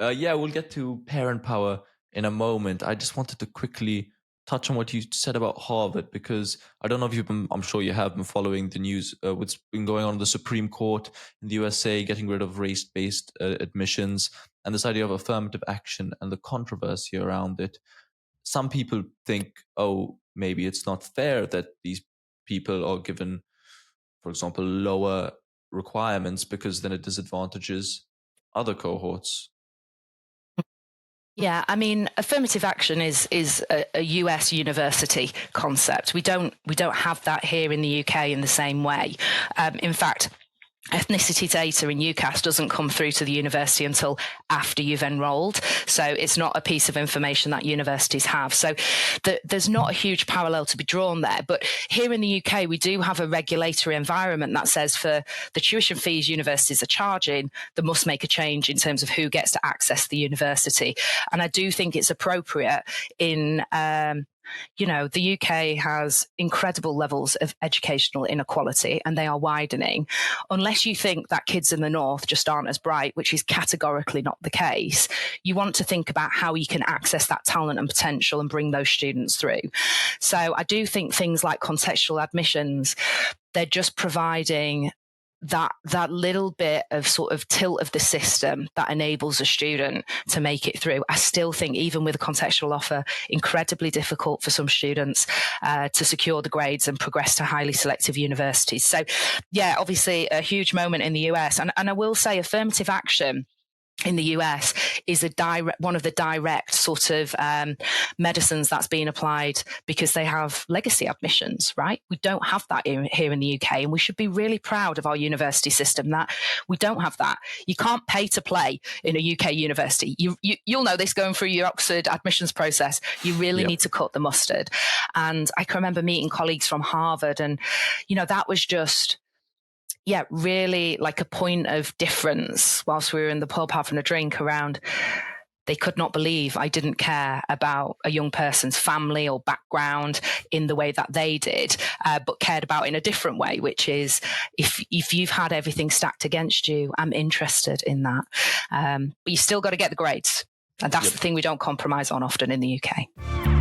Yeah, we'll get to parent power in a moment. I just wanted to quickly touch on what you said about Harvard, because I don't know if I'm sure you have been following the news, what's been going on in the Supreme Court in the USA, getting rid of race-based admissions, and this idea of affirmative action and the controversy around it. Some people think, oh, maybe it's not fair that these people are given, for example, lower requirements because then it disadvantages other cohorts. Yeah, I mean, affirmative action is a US university concept. We don't have that here in the UK in the same way. In fact, ethnicity data in UCAS doesn't come through to the university until after you've enrolled. So it's not a piece of information that universities have. So there's not a huge parallel to be drawn there. But here in the UK, we do have a regulatory environment that says for the tuition fees universities are charging, they must make a change in terms of who gets to access the university. And I do think it's appropriate in the UK has incredible levels of educational inequality, and they are widening. Unless you think that kids in the north just aren't as bright, which is categorically not the case, you want to think about how you can access that talent and potential and bring those students through. So I do think things like contextual admissions, they're just providing that little bit of sort of tilt of the system that enables a student to make it through. I still think, even with a contextual offer, incredibly difficult for some students to secure the grades and progress to highly selective universities. So yeah, obviously a huge moment in the US. And I will say affirmative action in the US is one of the direct sort of medicines that's being applied because they have legacy admissions, right? We don't have that here in the UK, and we should be really proud of our university system that we don't have that. You can't pay to play in a UK university. You'll know this going through your Oxford admissions process. You really need to cut the mustard. And I can remember meeting colleagues from Harvard, and that was just really like a point of difference whilst we were in the pub having a drink around. They could not believe I didn't care about a young person's family or background in the way that they did, but cared about in a different way, which is if you've had everything stacked against you, I'm interested in that. But you still got to get the grades. And that's the thing we don't compromise on often in the UK.